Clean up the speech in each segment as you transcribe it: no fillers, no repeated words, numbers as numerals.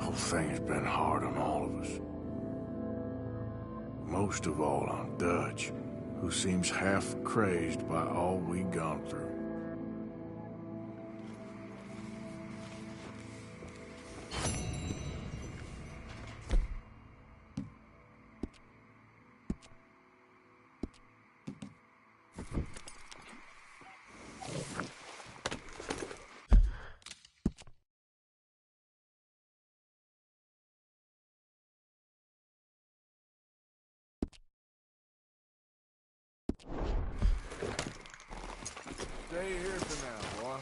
whole thing's been hard on all of us. Most of all on Dutch, who seems half crazed by all we gone through. Stay here for now, boy.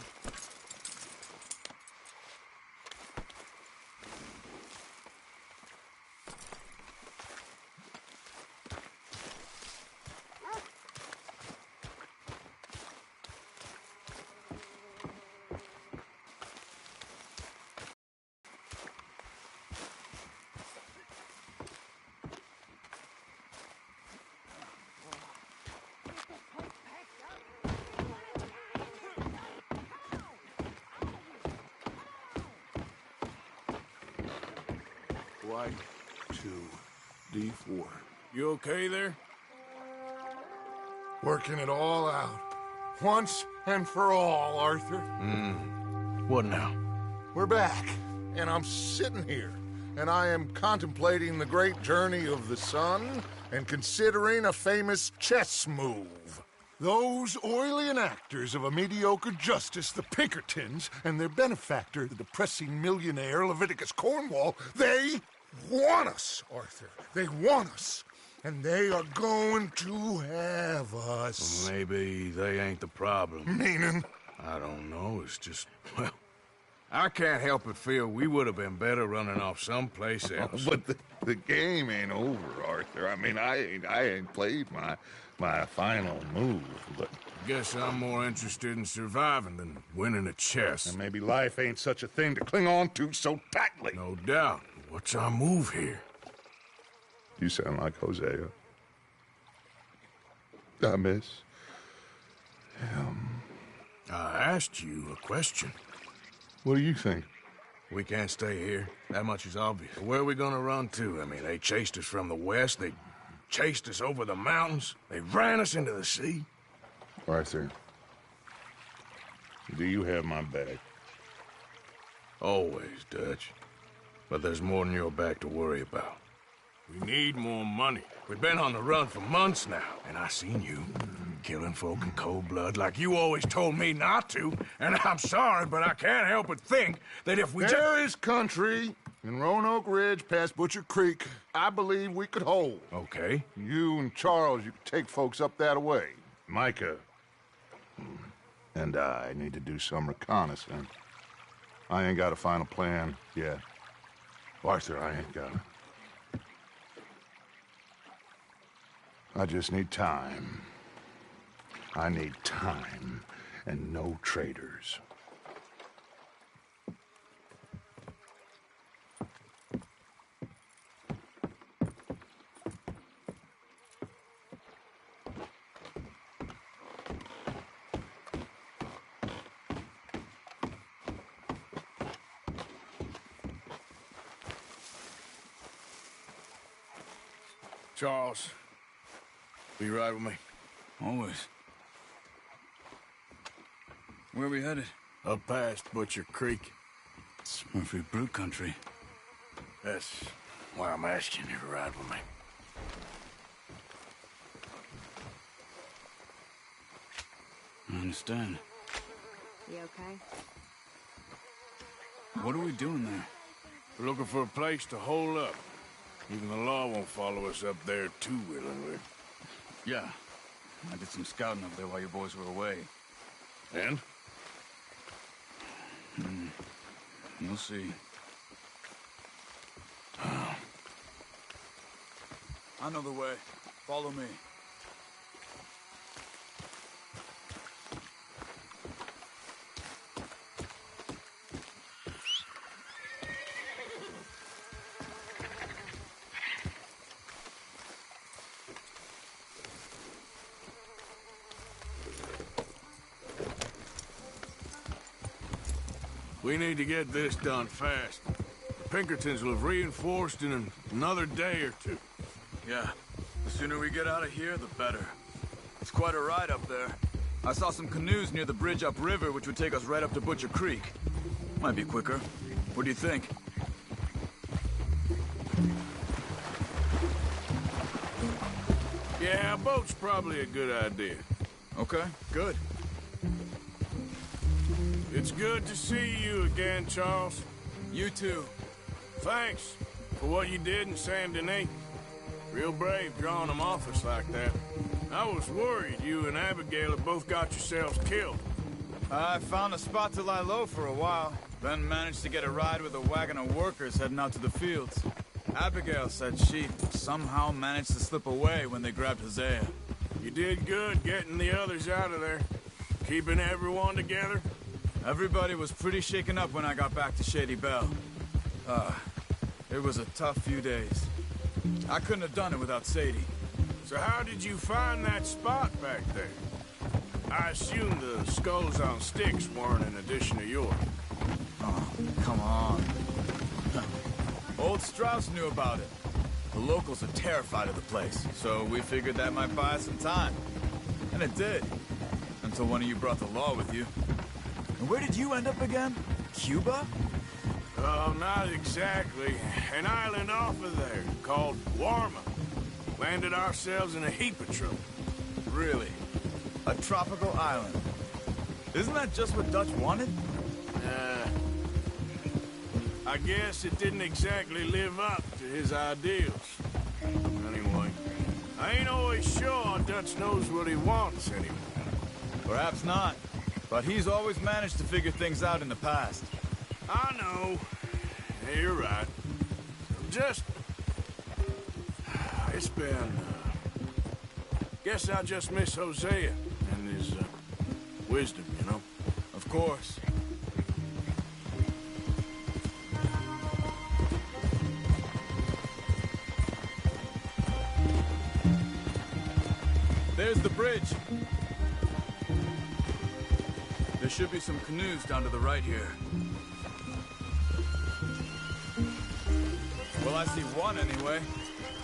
White 2, D4. You okay there? Working it all out. Once and for all, Arthur. What now? We're back, and I'm sitting here, and I am contemplating the great journey of the sun and considering a famous chess move. Those oily enactors of a mediocre justice, the Pinkertons, and their benefactor, the depressing millionaire Leviticus Cornwall, they want us, Arthur. They want us. And they are going to have us. Maybe they ain't the problem. Meaning? I don't know, it's just, well, I can't help but feel we would have been better running off someplace else. But the game ain't over, Arthur. I mean, I ain't played my final move, but... Guess I'm more interested in surviving than winning a chess. And maybe life ain't such a thing to cling on to so tightly. No doubt. What's our move here? You sound like Hosea. I miss him. I asked you a question. What do you think? We can't stay here. That much is obvious. Where are we gonna run to? I mean, they chased us from the west. They chased us over the mountains. They ran us into the sea. Arthur, do you have my back? Always, Dutch. But there's more than your back to worry about. We need more money. We've been on the run for months now, and I seen you killing folk in cold blood like you always told me not to. And I'm sorry, but I can't help but think that if we There is country in Roanoke Ridge past Butcher Creek I believe we could hold. Okay. You and Charles, you could take folks up that way. Micah and I need to do some reconnaissance. I ain't got a final plan yet. Arthur, I ain't got it. I just need time. I need time and no traitors. Charles, will you ride with me? Always. Where are we headed? Up past Butcher Creek. It's Murphy Brute country. That's why I'm asking you to ride with me. I understand. You okay? What are we doing there? We're looking for a place to hole up. Even the law won't follow us up there too willingly. Yeah. I did some scouting up there while you boys were away. And? You'll see. I know the way. Follow me. We need to get this done fast. Pinkertons will have reinforced in another day or two. Yeah. The sooner we get out of here, the better. It's quite a ride up there. I saw some canoes near the bridge upriver, which would take us right up to Butcher Creek. Might be quicker. What do you think? Yeah, a boat's probably a good idea. Okay, good. It's good to see you again, Charles. You too. Thanks for what you did in Saint Denis. Real brave drawing them off us like that. I was worried you and Abigail had both got yourselves killed. I found a spot to lie low for a while, then managed to get a ride with a wagon of workers heading out to the fields. Abigail said she somehow managed to slip away when they grabbed Hosea. You did good getting the others out of there. Keeping everyone together. Everybody was pretty shaken up when I got back to Shady Belle. It was a tough few days. I couldn't have done it without Sadie. So how did you find that spot back there? I assume the skulls on sticks weren't an addition of yours. Oh, come on. Old Strauss knew about it. The locals are terrified of the place, so we figured that might buy us some time. And it did. Until one of you brought the law with you. And where did you end up again? Cuba? Oh, not exactly. An island off of there called Warma. Landed ourselves in a heap of trouble. Really? A tropical island? Isn't that just what Dutch wanted? I guess it didn't exactly live up to his ideals. Anyway, I ain't always sure Dutch knows what he wants anymore. Perhaps not. But he's always managed to figure things out in the past. I know. Yeah, you're right. Just... It's been... Guess I just miss Hosea and his wisdom, you know? Of course. There's the bridge. There should be some canoes down to the right here. Well, I see one anyway.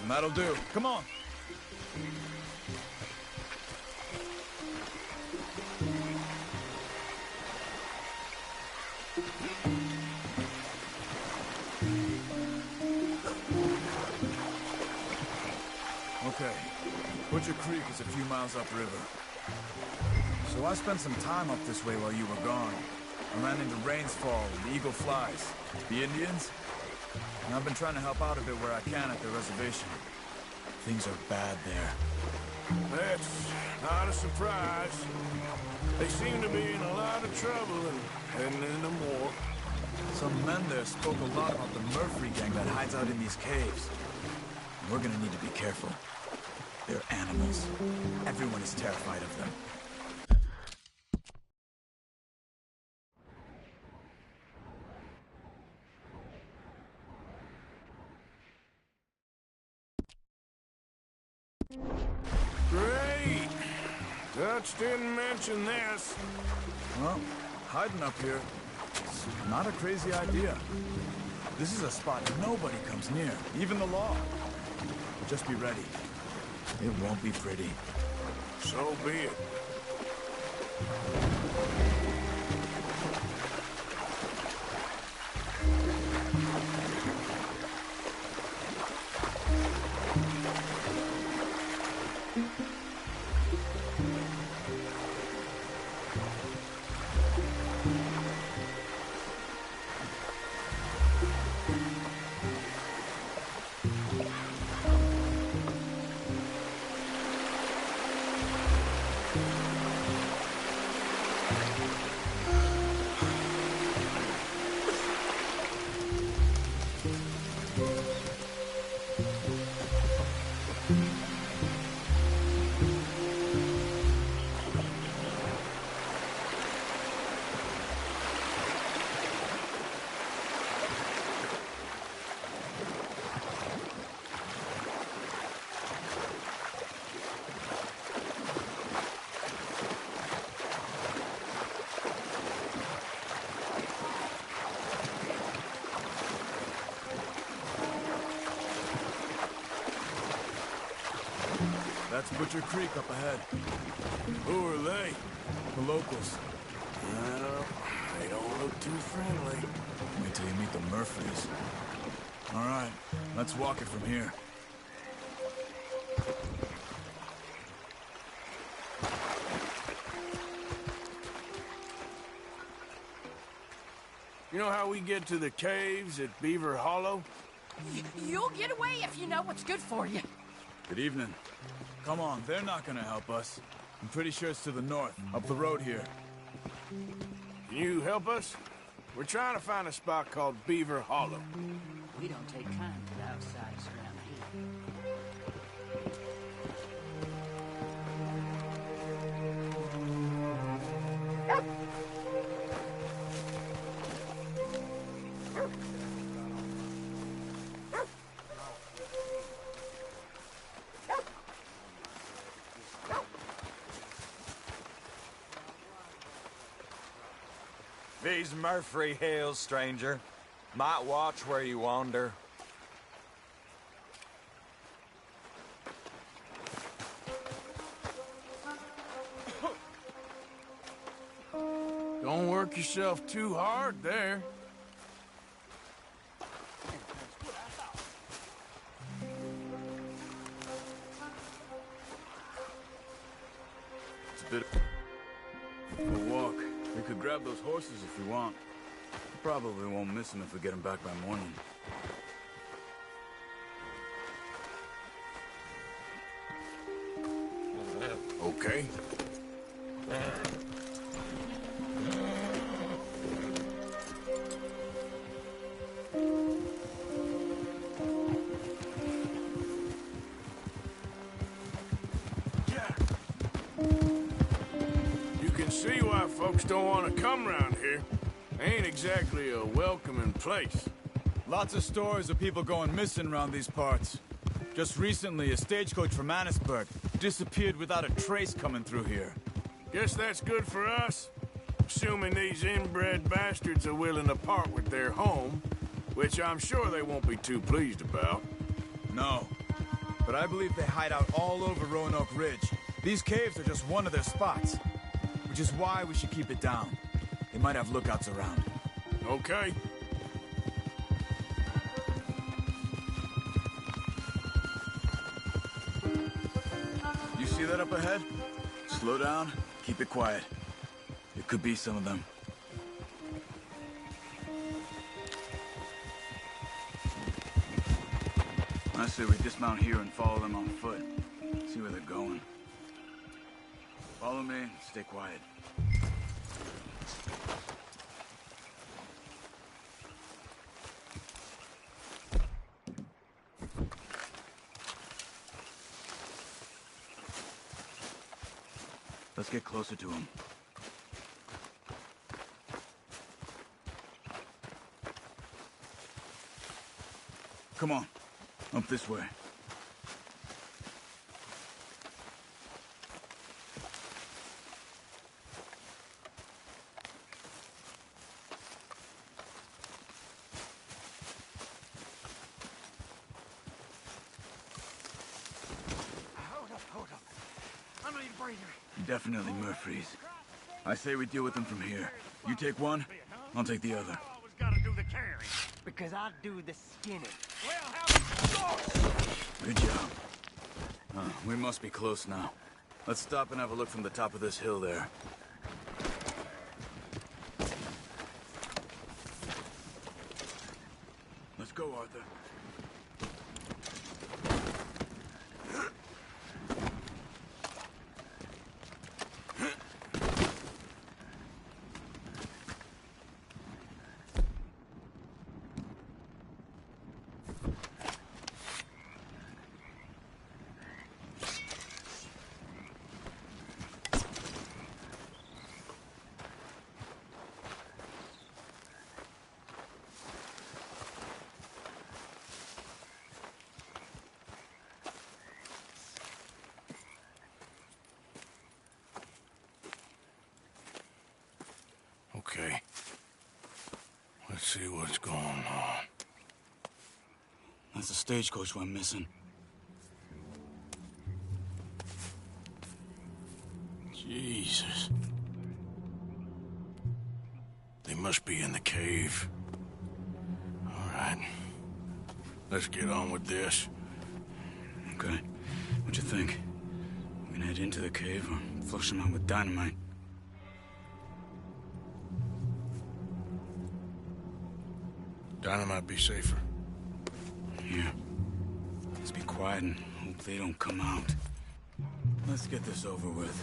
And that'll do. Come on. Okay. Butcher Creek is a few miles upriver. So I spent some time up this way while you were gone. I ran into Rains Fall and the Eagle Flies. The Indians? And I've been trying to help out a bit where I can at the reservation. Things are bad there. That's not a surprise. They seem to be in a lot of trouble and heading into more. Some men there spoke a lot about the Murphy gang that hides out in these caves. We're gonna need to be careful. They're animals. Everyone is terrified of them. Great! Dutch didn't mention this. Well, hiding up here is not a crazy idea. This is a spot nobody comes near, even the law. Just be ready. It won't be pretty. So be it. That's Butcher Creek up ahead. Who are they? The locals. Well, they don't look too friendly. Wait till you meet the Murphys. All right, let's walk it from here. You know how we get to the caves at Beaver Hollow? You'll get away if you know what's good for you. Good evening. Come on, they're not gonna help us. I'm pretty sure it's to the north, up the road here. Can you help us? We're trying to find a spot called Beaver Hollow. We don't take kind to outsiders around here. These Murphy Hills, stranger. Might watch where you wander. Don't work yourself too hard there. It's a bit of a walk. We could grab those horses if we want. Probably won't miss them if we get them back by morning. Okay. You can see why folks don't want to come around here. Ain't exactly a welcoming place. Lots of stories of people going missing around these parts. Just recently, a stagecoach from Annisburg disappeared without a trace coming through here. Guess that's good for us. Assuming these inbred bastards are willing to part with their home, which I'm sure they won't be too pleased about. No. But I believe they hide out all over Roanoke Ridge. These caves are just one of their spots. Which is why we should keep it down. They might have lookouts around. Okay. You see that up ahead? Slow down, keep it quiet. It could be some of them. I say we dismount here and follow them on foot. See where they're going. Follow me and stay quiet. Let's get closer to him. Come on, up this way. Hold up. I need a breather. Definitely Murphy's. I say we deal with them from here. You take one, I'll take the other. Always gotta do the carrying. Because I do the skinning. Well, how Good job. We must be close now. Let's stop and have a look from the top of this hill there. Let's go, Arthur. Okay. Let's see what's going on. That's the stagecoach went missing. Jesus. They must be in the cave. All right. Let's get on with this. Okay. What you think? We can head into the cave or flush them out with dynamite? Dynamite be safer. Yeah. Let's be quiet and hope they don't come out. Let's get this over with.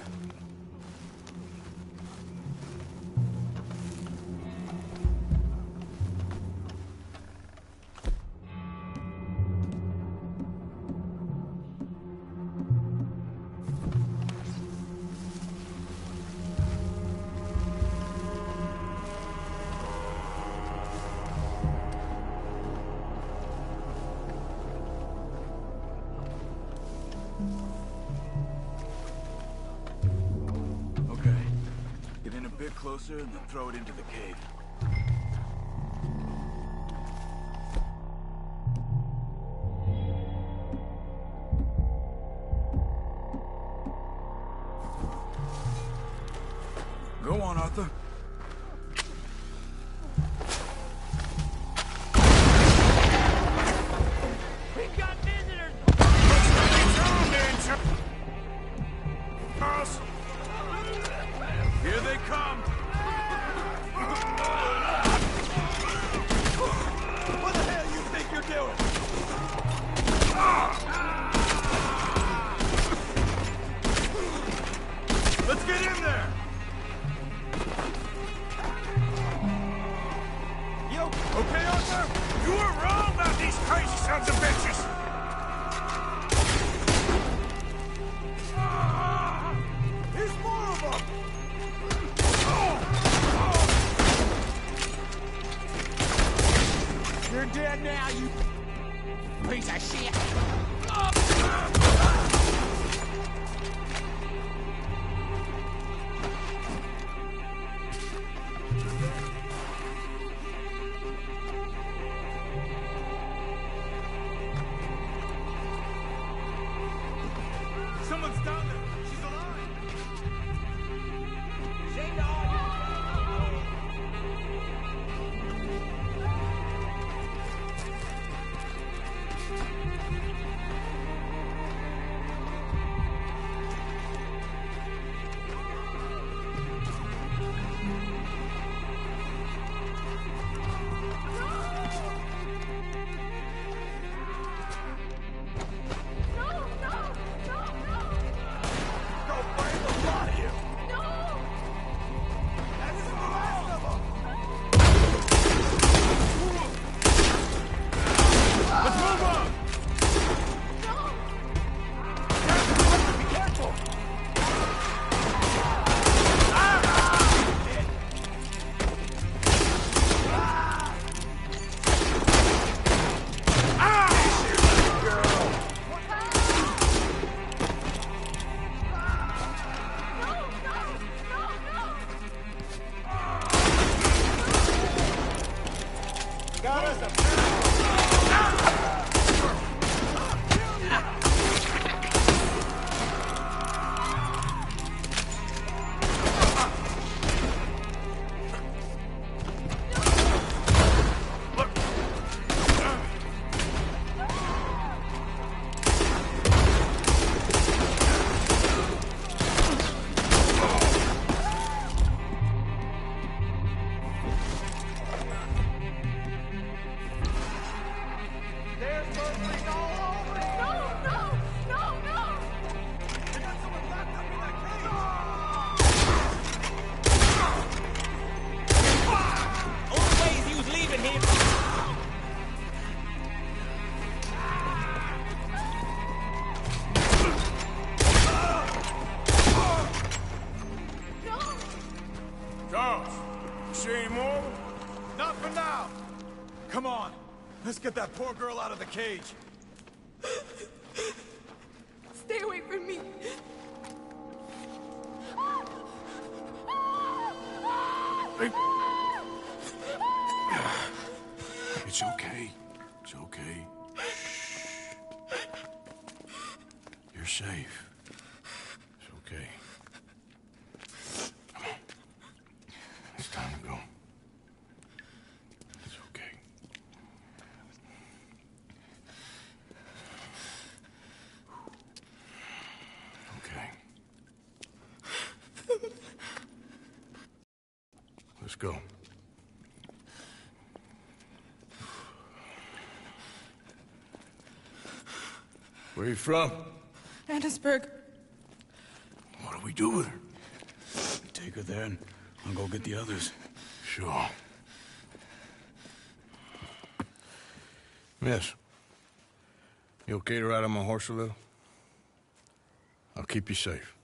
Closer and then throw it into the cave. Go on, Arthur. We got visitors! Charles! Here they come! What the hell you think you're doing? Let's get in there! You okay, Arthur? You were wrong about these crazy sons of bitches! There's more of them! You're dead now, you piece of shit! Someone's down there! She's alive! Come on! Let's get that poor girl out of the cage! Stay away from me! It's okay. It's okay. You're safe. It's okay. go. Where you from? Annesburg. What do we do with her? Take her there and I'll go get the others. Sure. Miss, you okay to ride on my horse a little? I'll keep you safe.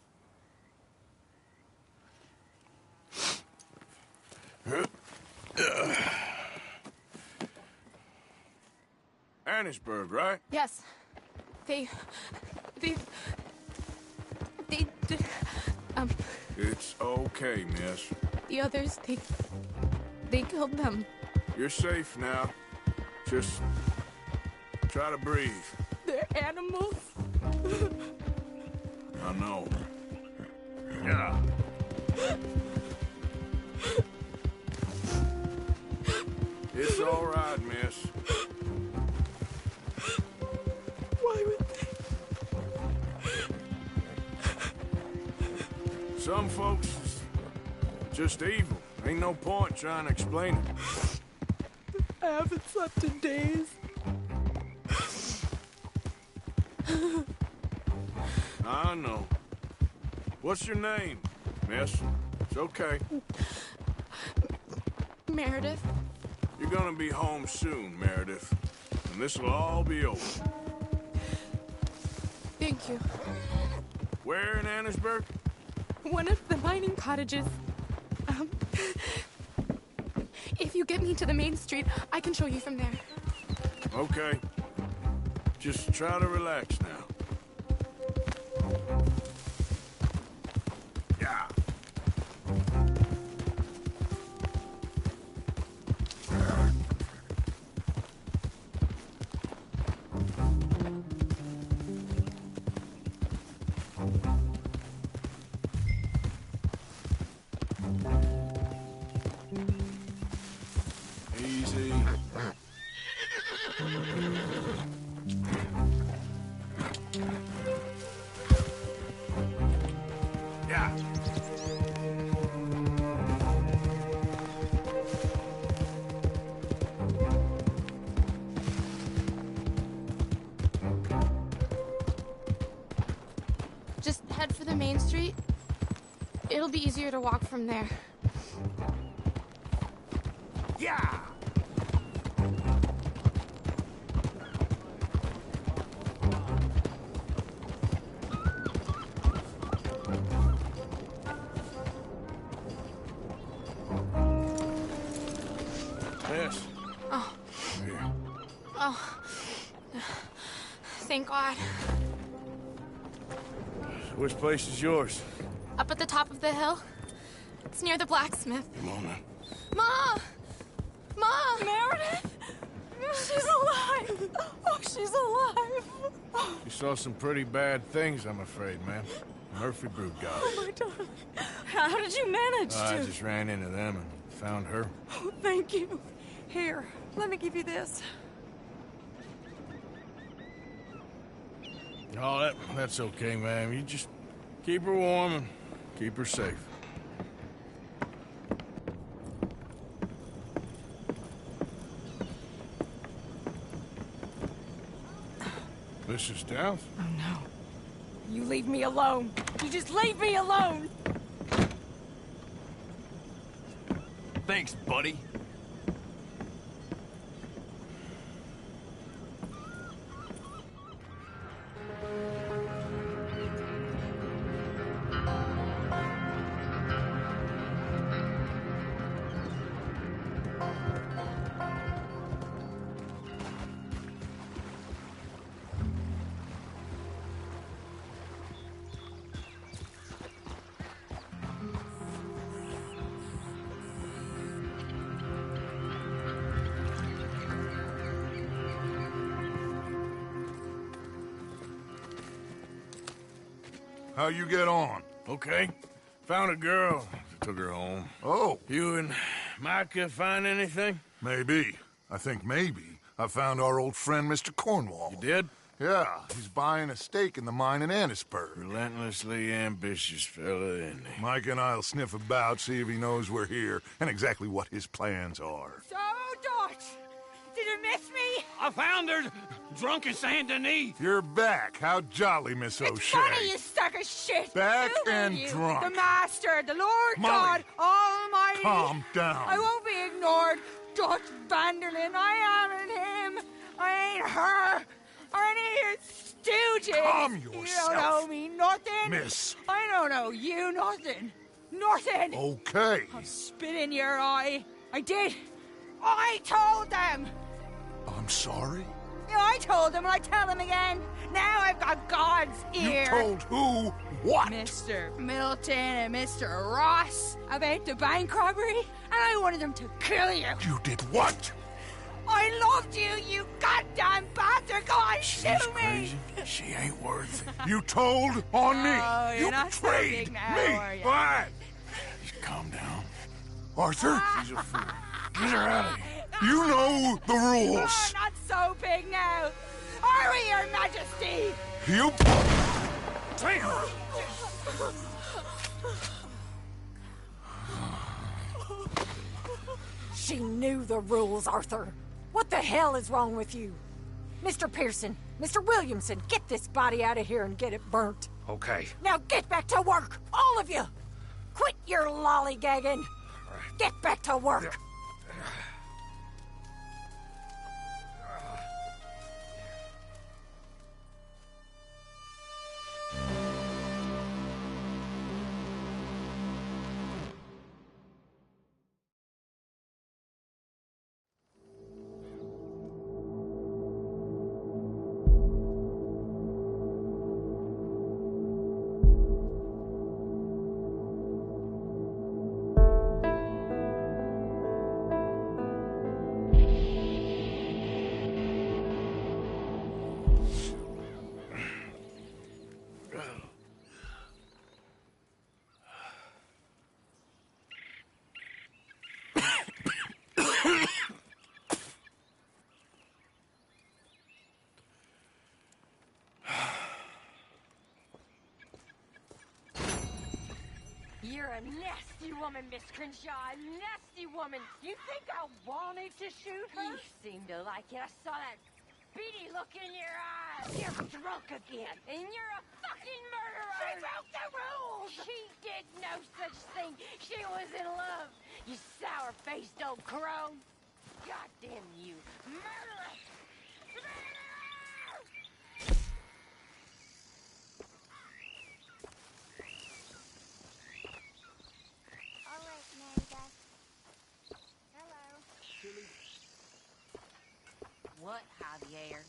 Annesburg, right? Yes. They... It's okay, miss. The others, they killed them. You're safe now. Just try to breathe. They're animals. I know. Yeah. It's all right, miss. Why would they? Some folks is just evil. Ain't no point trying to explain it. I haven't slept in days. I know. What's your name, miss? It's okay. Meredith. You're gonna be home soon, Meredith. And this'll all be over. Thank you. Where in Annesburg? One of the mining cottages. If you get me to the main street, I can show you from there. Okay. Just try to relax now. Yeah. Easy. Yeah. Just head for the main street. It'll be easier to walk from there. Yeah. Miss. Oh. Here. Oh. Thank God. Which place is yours? Up at the top of the hill. It's near the blacksmith. Come on, then. Ma! Ma! Meredith! She's alive! Oh, she's alive! You saw some pretty bad things, I'm afraid, ma'am. Murphy brood got her. Oh, my darling. How did you manage I just ran into them and found her. Oh, thank you. Here, let me give you this. Oh, that's okay, ma'am. You just keep her warm and keep her safe. Mrs. Downs? Oh, no. You leave me alone. You just leave me alone. Thanks, buddy. How you get on? Okay. Found a girl. Took her home. Oh, You and Micah find anything? maybe. I think maybe I found our old friend, Mr. Cornwall. You did? Yeah, he's buying a stake in the mine in Annisburg. Relentlessly ambitious fella, isn't he? Mike and I'll sniff about, see if he knows we're here, and exactly what his plans are. So, Dutch, did you miss me? I found her drunk in Saint Denis. You're back. How jolly, Miss It's O'Shea. funny, you sack of shit. Back Who are and you? drunk. The Master, the Lord Molly, God Almighty. calm down. I won't be ignored. Dutch Vanderlyn, I am him. I ain't her. Or any of your stooges. Calm You yourself. don't owe me nothing. Miss. I don't owe you nothing. Nothing. Okay. I'll spit in your eye. I did. I told them. I'm sorry? Yeah, I told them and I tell them again. Now I've got God's ear. You told who what? Mr. Milton and Mr. Ross about the bank robbery, and I wanted them to kill you. You did what? I loved you, you goddamn bastard! Go on, shoot me! Crazy. She ain't worth it. You told on me. Oh, you're You not so betrayed big now, me. are you? What? Just calm down. Arthur, She's a fool. Get her out of here. you know the Oh, rules. not so big now. Are we, Your Majesty? You... She knew the rules, Arthur. What the hell is wrong with you? Mr. Pearson, Mr. Williamson, get this body out of here and get it burnt. Okay. Now get back to work, all of you! Quit your lollygagging! Get back to work! You're a nasty woman, Miss Crenshaw. A nasty woman. You think I wanted to shoot her? You seem to like it. I saw that beady look in your eyes. You're drunk again. And you're a fucking murderer. She broke the rules. She did no such thing. She was in love. You sour-faced old crone. Goddamn you. Murderer. What, Javier?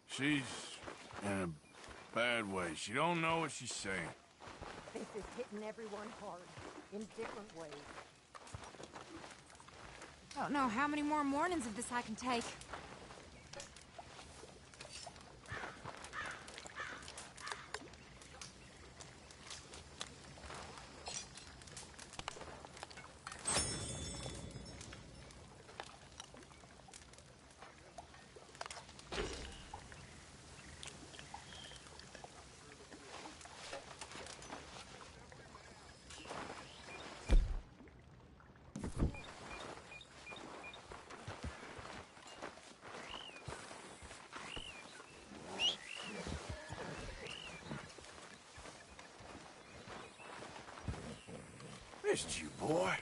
She's in a bad way. She don't know what she's saying. This is hitting everyone hard, in different ways. I don't know how many more mornings of this I can take. Missed you, boy.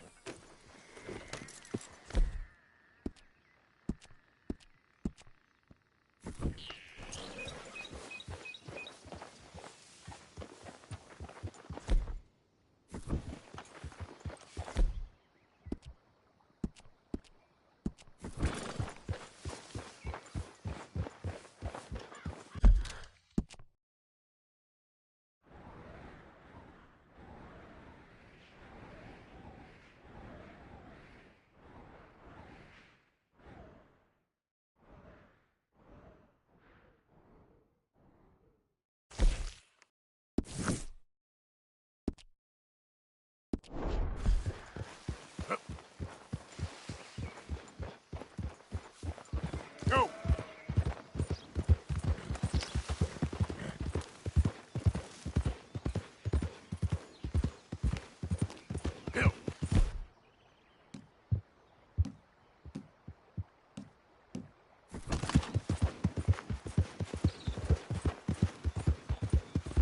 Go! Go!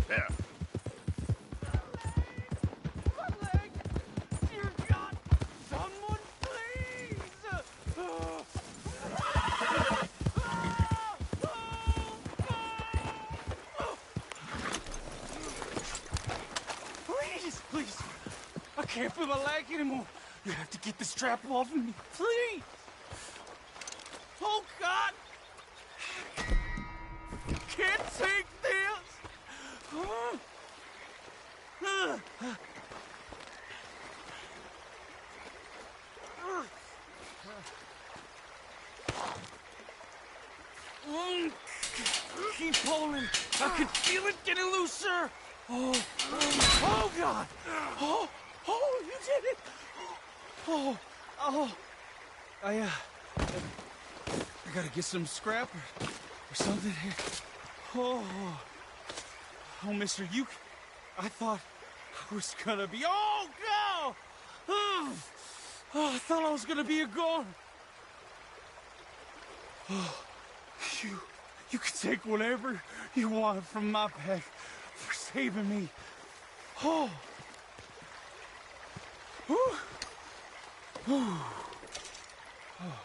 There. Please. I can't feel my leg anymore. You have to get the strap off of me, please. Oh, God. I can't take this. Keep pulling. I can feel it getting looser. Oh, God. Oh, you did it. I gotta get some scrap or something here. Oh, mister, I thought I was gonna be, oh, God. Oh, I thought I was gonna be a goner. Oh, you can take whatever you want from my bag for saving me. Oh. Whew. Whew. Oh.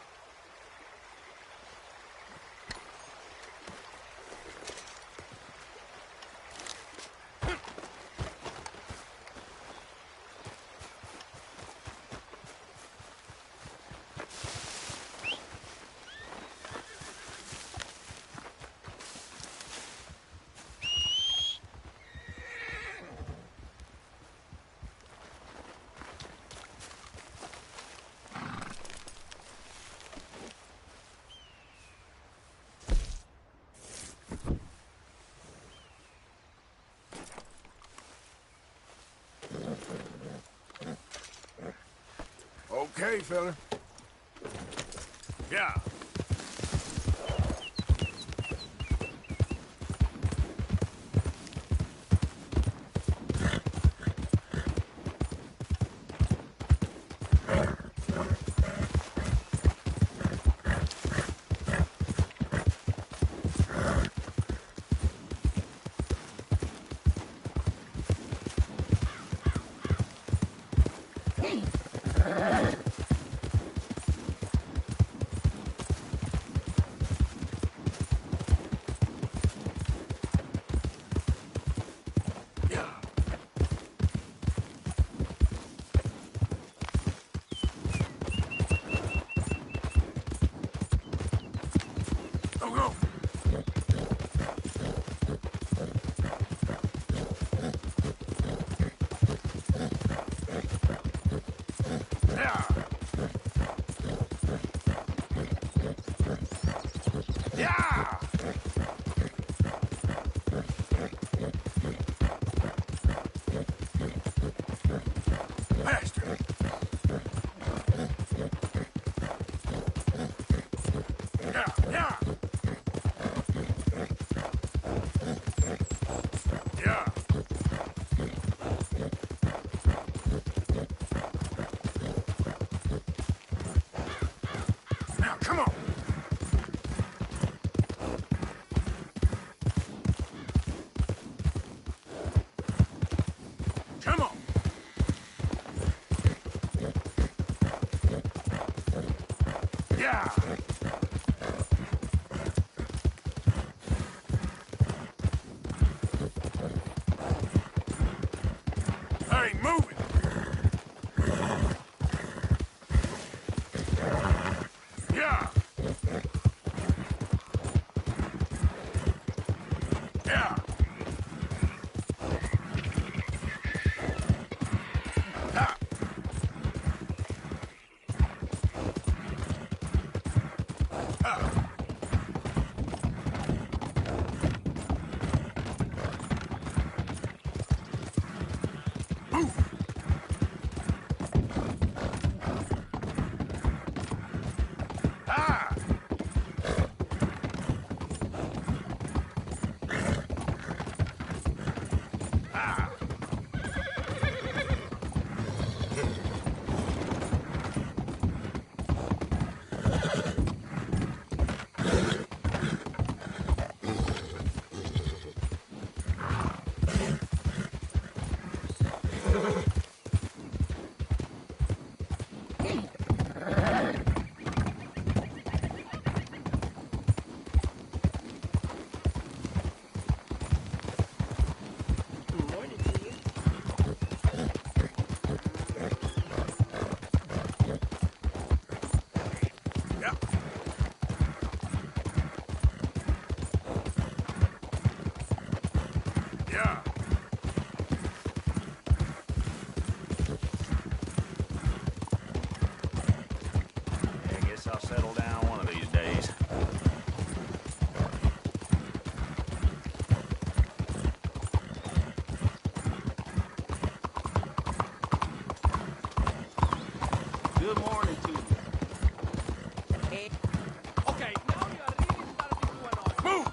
Okay, fella. Yeah. Settle down one of these days. Good morning to you. Okay, now you really gotta be going on. Move!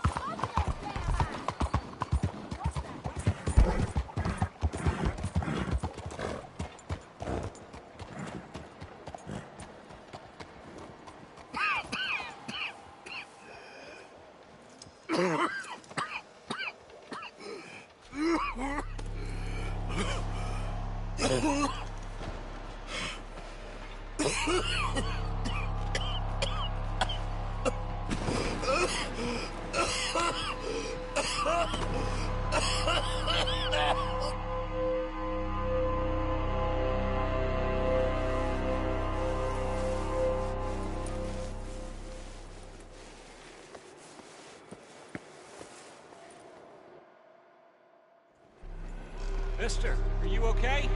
Mister, are you okay?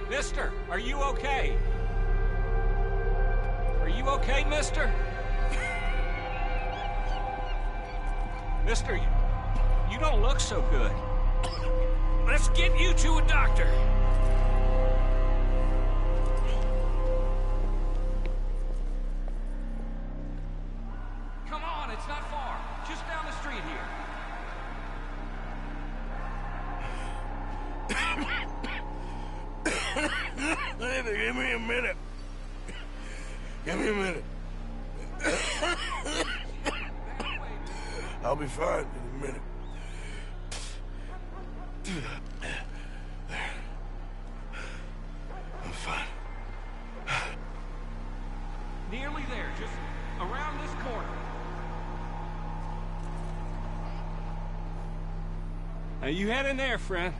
Mister, are you okay? Are you okay, mister? Mister, you don't look so good. Let's get you to a doctor. Come on, it's not far. Just down the street here. Give me a minute. Give me a minute. I'll be fine in a minute. There. I'm fine. Nearly there, just around this corner. Now you head in there, friend.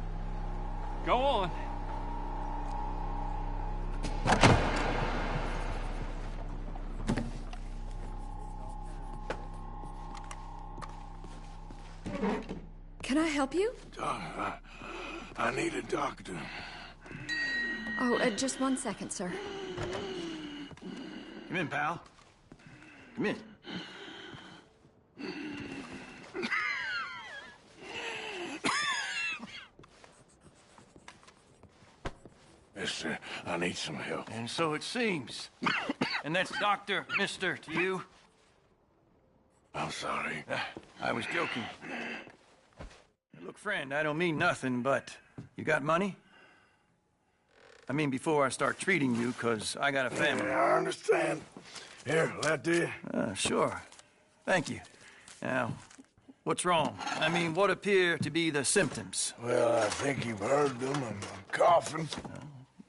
Go on. Can I help you? I need a doctor. Oh, just 1 second, sir. Come in, pal. Come in. Mister, I need some help. And so it seems. And that's Dr. Mister to you? I'm sorry. I was joking. Look, friend, I don't mean nothing, but you got money? I mean, before I start treating you, 'cause I got a family. Yeah, I understand. Here, that do? Sure. Thank you. Now, what's wrong? I mean, what appear to be the symptoms? Well, I think you've heard them. I'm coughing.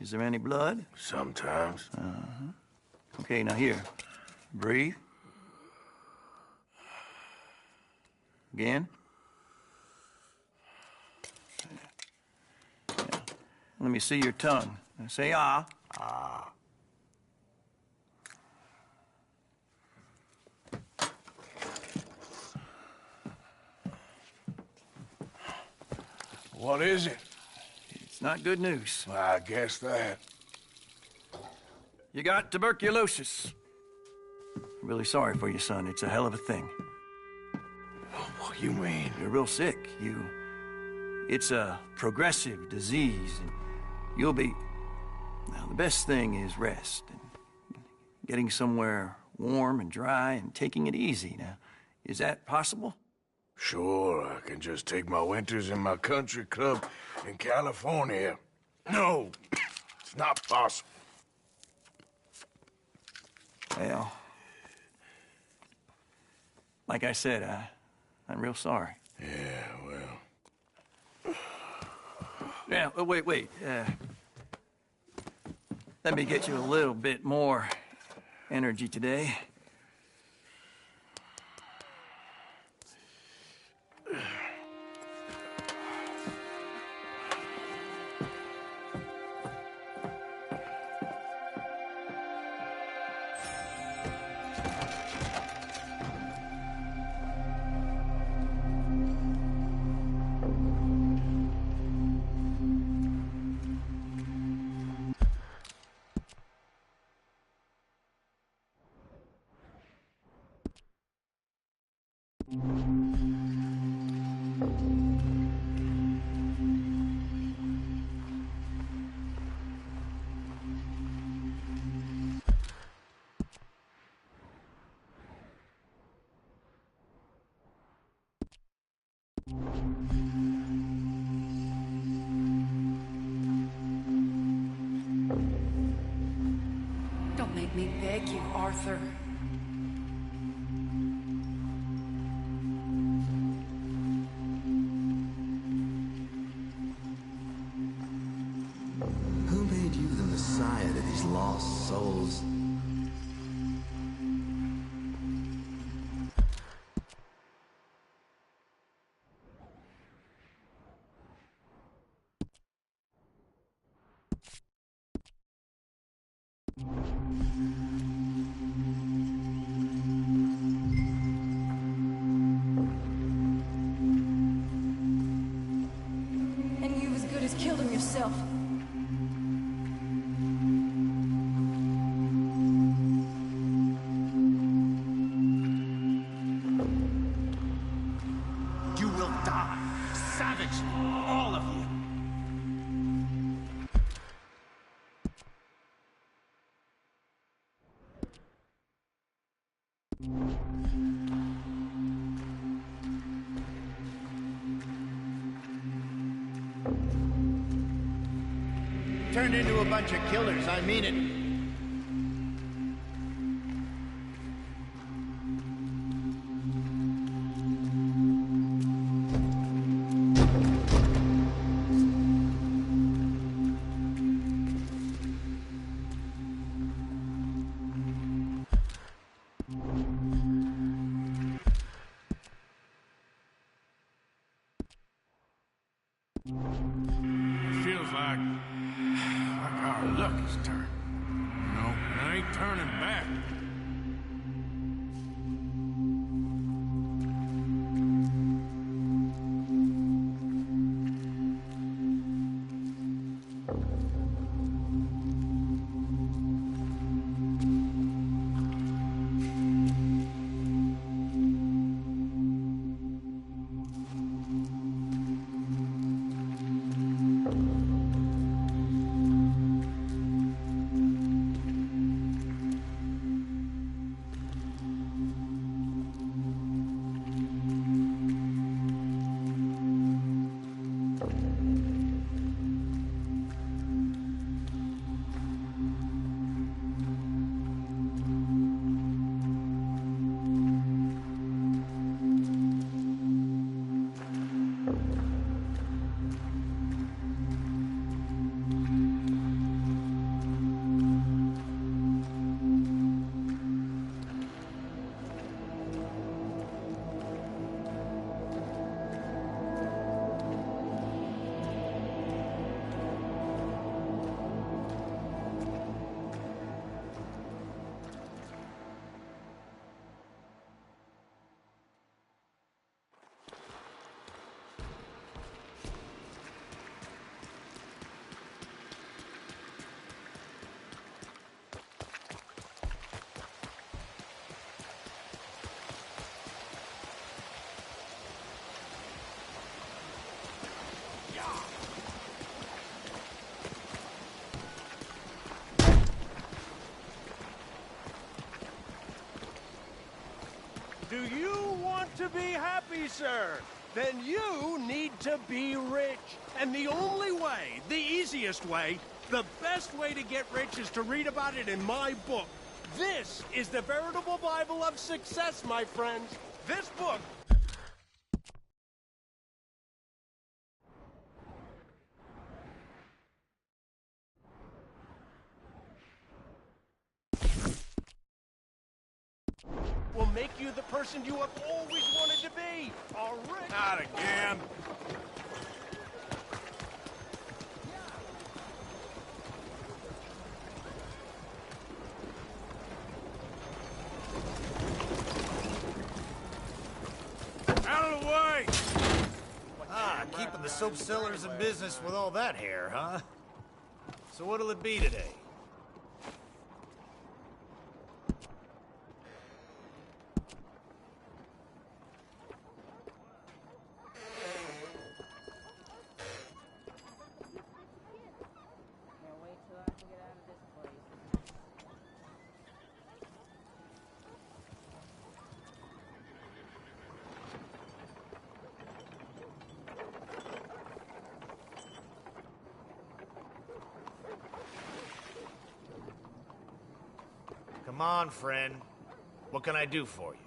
Is there any blood? Sometimes. Okay, now here. Breathe. Again. Yeah. Let me see your tongue. Now say ah. Ah. What is it? It's not good news. Well, I guess that. You got tuberculosis. I'm really sorry for you, son. It's a hell of a thing. What do you mean? You're real sick. It's a progressive disease, and you'll be... Now, the best thing is rest, and getting somewhere warm and dry and taking it easy. Now, is that possible? Sure, I can just take my winters in my country club in California. No, it's not possible. Well, like I said, I'm real sorry. Yeah, well... Yeah, wait. Let me get you a little bit more energy today. Don't make me beg you, Arthur. Who made you the messiah to these lost souls? And you as good as killed him yourself. You will die. Savage. All of you. Turned into a bunch of killers, I mean it. It feels like our luck is turned. No, I ain't turning back. sir. Then you need to be rich. And the only way, the easiest way, the best way to get rich is to read about it in my book. This is the veritable Bible of success, my friends. This book... will make you the person you have always wanted to be. A rich... Not again. Out of the way! Ah, keeping the soap sellers in business with all that hair, huh? So what'll it be today? Come on, friend. What can I do for you?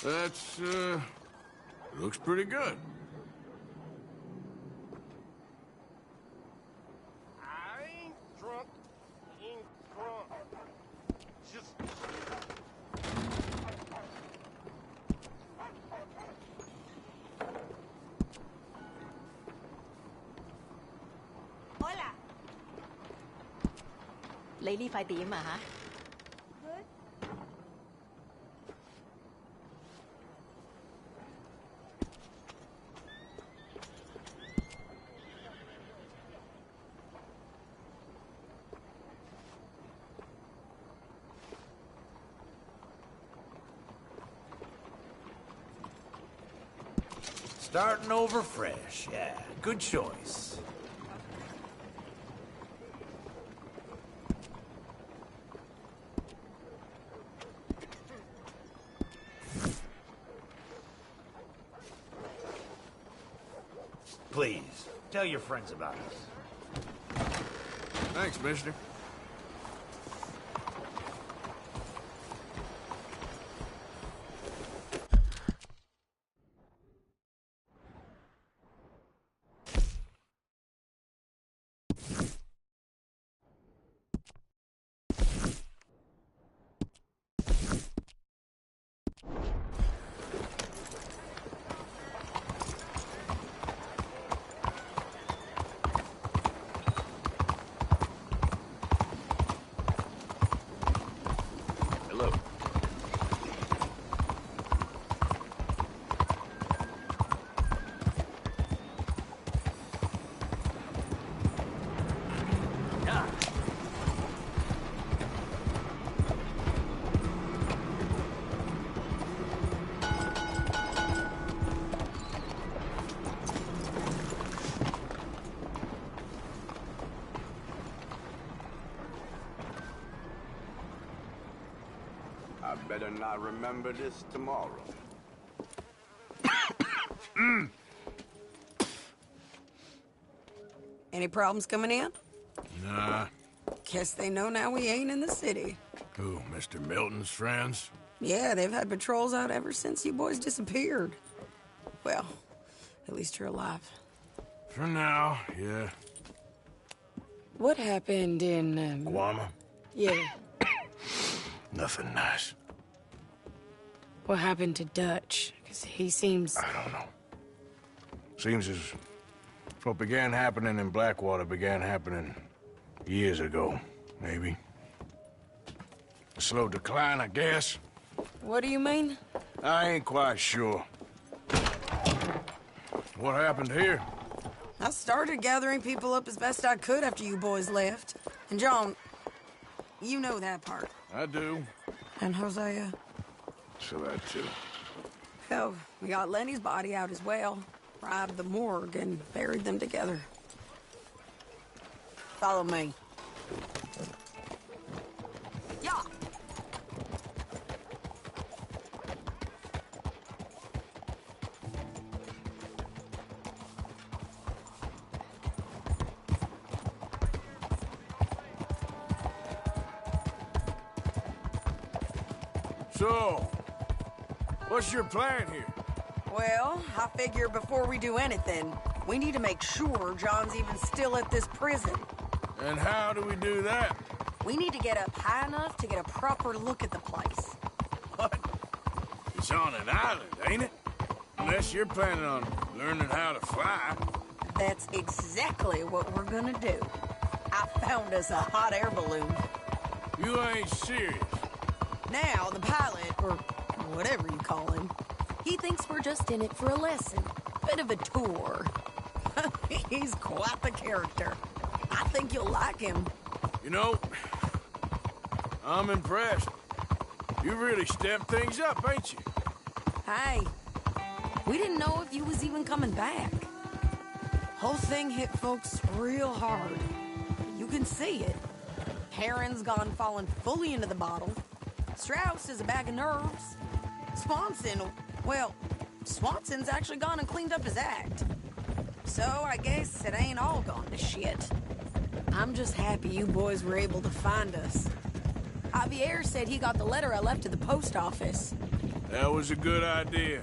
That's, looks pretty good. I ain't drunk. Ain't drunk. Just... Hola. Lấy ly phai tím mà hả? Good. Starting over fresh, yeah. Good choice. Please, tell your friends about us. Thanks, mister. I better not remember this tomorrow. Any problems coming in? Nah. Guess they know now we ain't in the city. Who, Mr. Milton's friends? Yeah, they've had patrols out ever since you boys disappeared. Well, at least you're alive. For now, yeah. What happened in, Guama? Yeah. Nothing nice. What happened to Dutch? Because he seems... I don't know. Seems as what began happening in Blackwater began happening years ago, maybe. A slow decline, I guess. What do you mean? I ain't quite sure. What happened here? I started gathering people up as best I could after you boys left. And John, you know that part. I do. And Hosea? So that too. Hell, we got Lenny's body out as well. Robbed the morgue and buried them together. Follow me. Yeah. So, what's your plan here? Well, I figure before we do anything, we need to make sure John's even still at this prison. And how do we do that? We need to get up high enough to get a proper look at the place. It's on an island, ain't it? Unless you're planning on learning how to fly. That's exactly what we're gonna do. I found us a hot air balloon. You ain't serious. Now, the pilot, or whatever you call him, he thinks we're just in it for a lesson. Bit of a tour. He's quite the character. I think you'll like him. You know, I'm impressed. You really stepped things up, ain't you? Hey, we didn't know if you was even coming back. Whole thing hit folks real hard. You can see it. Heron's gone falling fully into the bottle. Strauss is a bag of nerves. Swanson's actually gone and cleaned up his act. So I guess it ain't all gone to shit. I'm just happy you boys were able to find us. Javier said he got the letter I left at the post office. That was a good idea.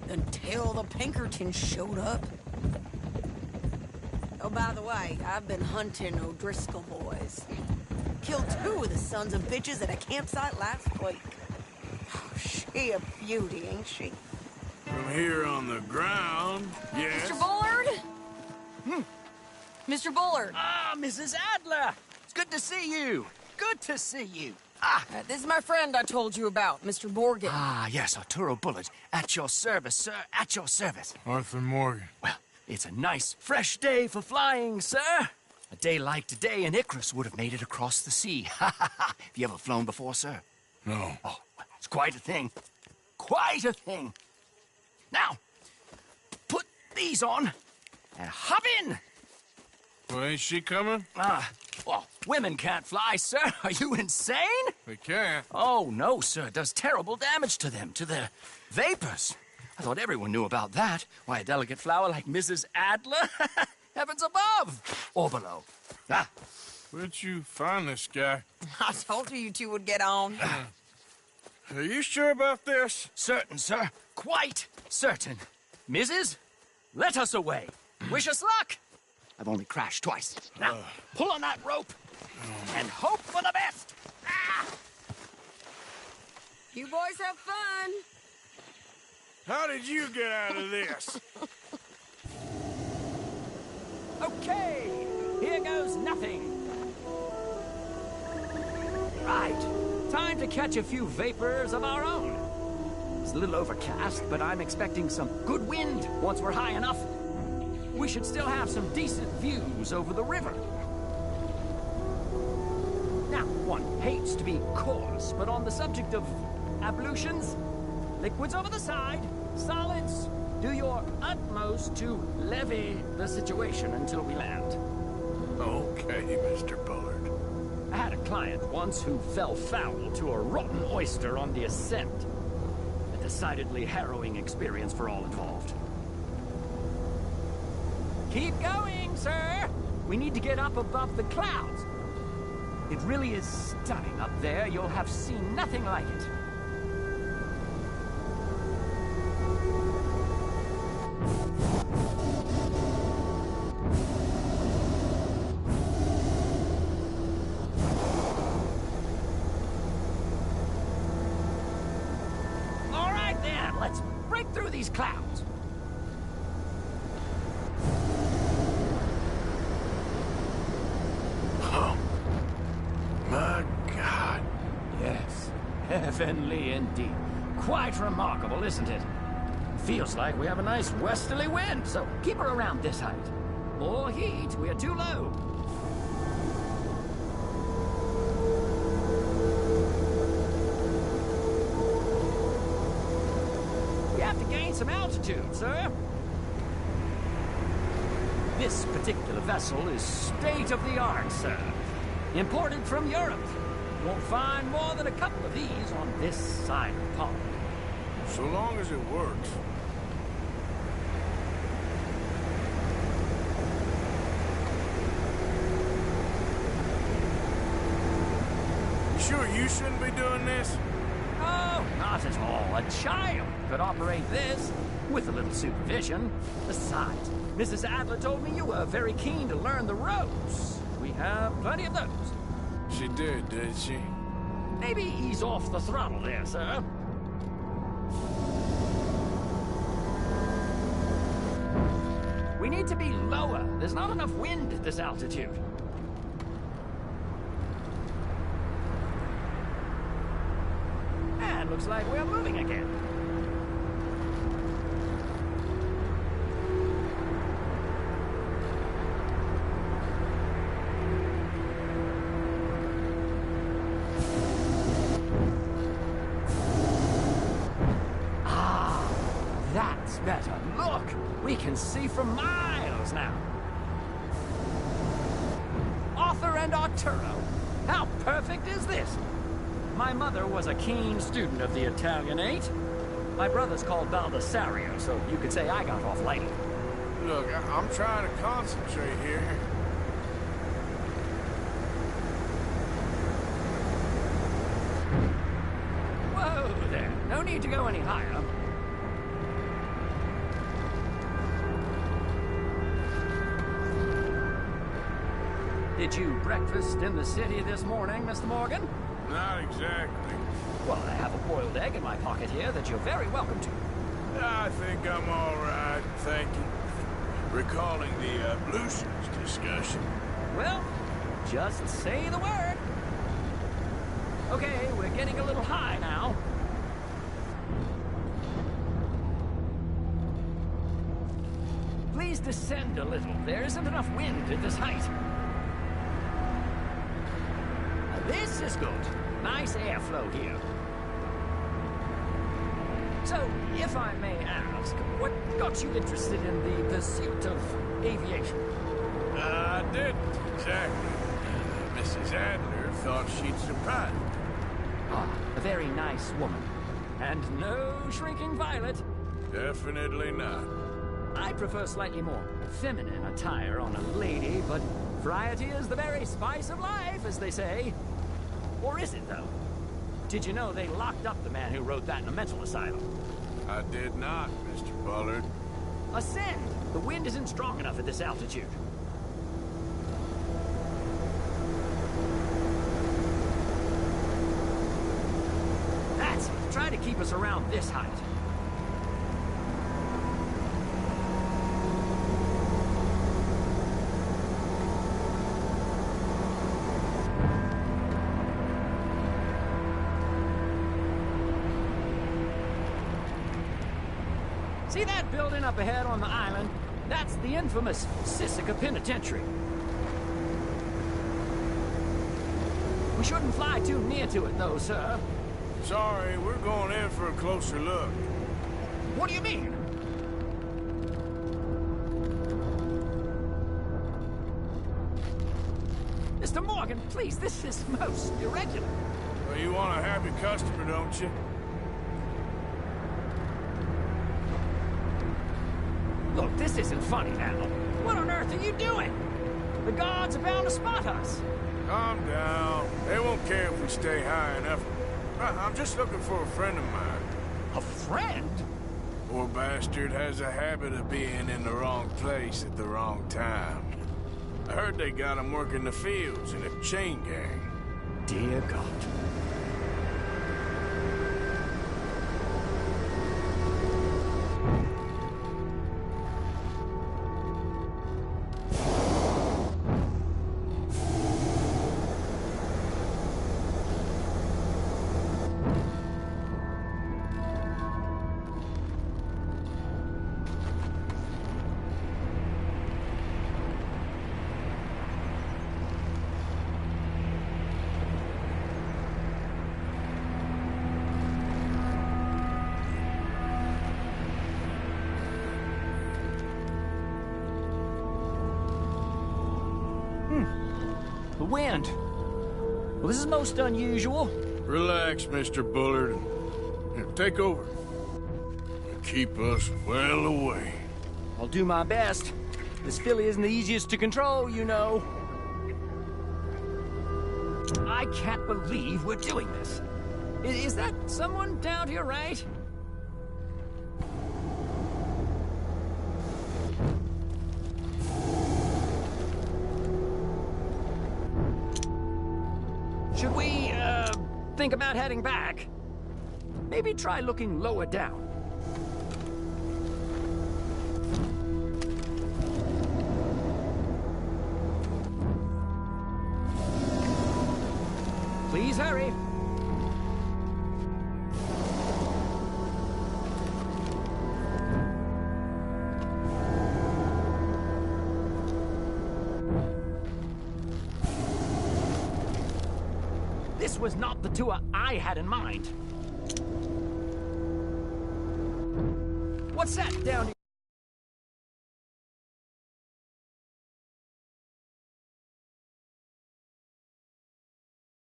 Until the Pinkertons showed up. Oh, by the way, I've been hunting O'Driscoll boys. Killed 2 of the sons of bitches at a campsite last week. Oh, she a beauty, ain't she? From here on the ground, yes. Mr. Bullard? Mr. Bullard. Ah, Mrs. Adler. It's good to see you. Good to see you. This is my friend I told you about, Mr. Morgan. Ah, yes, Arturo Bullard. At your service, sir. At your service. Arthur Morgan. Well, it's a nice, fresh day for flying, sir. A day like today, an Icarus would have made it across the sea. Have you ever flown before, sir? No. Oh, well, it's quite a thing. Quite a thing. Now, put these on and hop in. Well, ain't she coming? Well, women can't fly, sir. Are you insane? They can't. Oh, no, sir. It does terrible damage to them, to their vapors. I thought everyone knew about that. Why, a delicate flower like Mrs. Adler? Heavens above. Or below. Where'd you find this guy? I told you two would get on. Are you sure about this? Certain, sir. Quite certain. Mrs., let us away. Wish us luck. I've only crashed twice. Now, pull on that rope and hope for the best. You boys have fun. How did you get out of this? Okay, here goes nothing. Right, time to catch a few vapors of our own. It's a little overcast, but I'm expecting some good wind once we're high enough. We should still have some decent views over the river. Now, one hates to be coarse, but on the subject of ablutions, liquids over the side, solids, do your utmost to levy the situation until we land. Okay, Mr. Bullard. I had a client once who fell foul to a rotten oyster on the ascent. A decidedly harrowing experience for all involved. Keep going, sir! We need to get up above the clouds. It really is stunning up there. You'll have seen nothing like it. All right, then. Let's break through these clouds. My God. Yes, heavenly indeed. Quite remarkable, isn't it? Feels like we have a nice westerly wind, so keep her around this height. More heat, we're too low. We have to gain some altitude, sir. This particular vessel is state-of-the-art, sir. Imported from Europe. Won't find more than a couple of these on this side of the pond. So long as it works. You sure you shouldn't be doing this? Oh, not at all. A child could operate this with a little supervision. Besides, Mrs. Adler told me you were very keen to learn the ropes. We have plenty of those. She did she? Maybe ease off the throttle there, sir. We need to be lower. There's not enough wind at this altitude. And looks like we're moving again. That's better. Look! We can see for miles now. Arthur and Arturo. How perfect is this? My mother was a keen student of the Italianate. My brother's called Baldessario, so you could say I got off lightly. Look, I'm trying to concentrate here. Whoa there. No need to go any higher. Did you breakfast in the city this morning, Mr. Morgan? Not exactly. Well, I have a boiled egg in my pocket here that you're very welcome to. I think I'm all right, thank you. Recalling the ablutions discussion. Well, just say the word. Okay, we're getting a little high now. Please descend a little. There isn't enough wind at this height. This is good. Nice airflow here. So, if I may ask, what got you interested in the pursuit of aviation? I didn't, exactly. Mrs. Adler thought she'd surprise me. Ah, a very nice woman. And no shrinking violet. Definitely not. I prefer slightly more feminine attire on a lady, but variety is the very spice of life, as they say. Or is it, though? Did you know they locked up the man who wrote that in a mental asylum? I did not, Mr. Bullard. Ascend! The wind isn't strong enough at this altitude. That's it. Try to keep us around this height. See that building up ahead on the island? That's the infamous Sisika Penitentiary. We shouldn't fly too near to it, though, sir. Sorry, we're going in for a closer look. What do you mean? Mr. Morgan, please, this is most irregular. Well, you want a happy customer, don't you? Look, this isn't funny now. What on earth are you doing? The guards are bound to spot us. Calm down. They won't care if we stay high enough. I'm just looking for a friend of mine. A friend? Poor bastard has a habit of being in the wrong place at the wrong time. I heard they got him working the fields in a chain gang. Dear God. The wind. Well, this is most unusual. Relax, Mr. Bullard. Here, take over. Keep us well away. I'll do my best. This filly isn't the easiest to control, you know. I can't believe we're doing this. Is that someone down to your right? Should we, think about heading back? Maybe try looking lower down. Please hurry. This was not the tour I had in mind. What's that down here?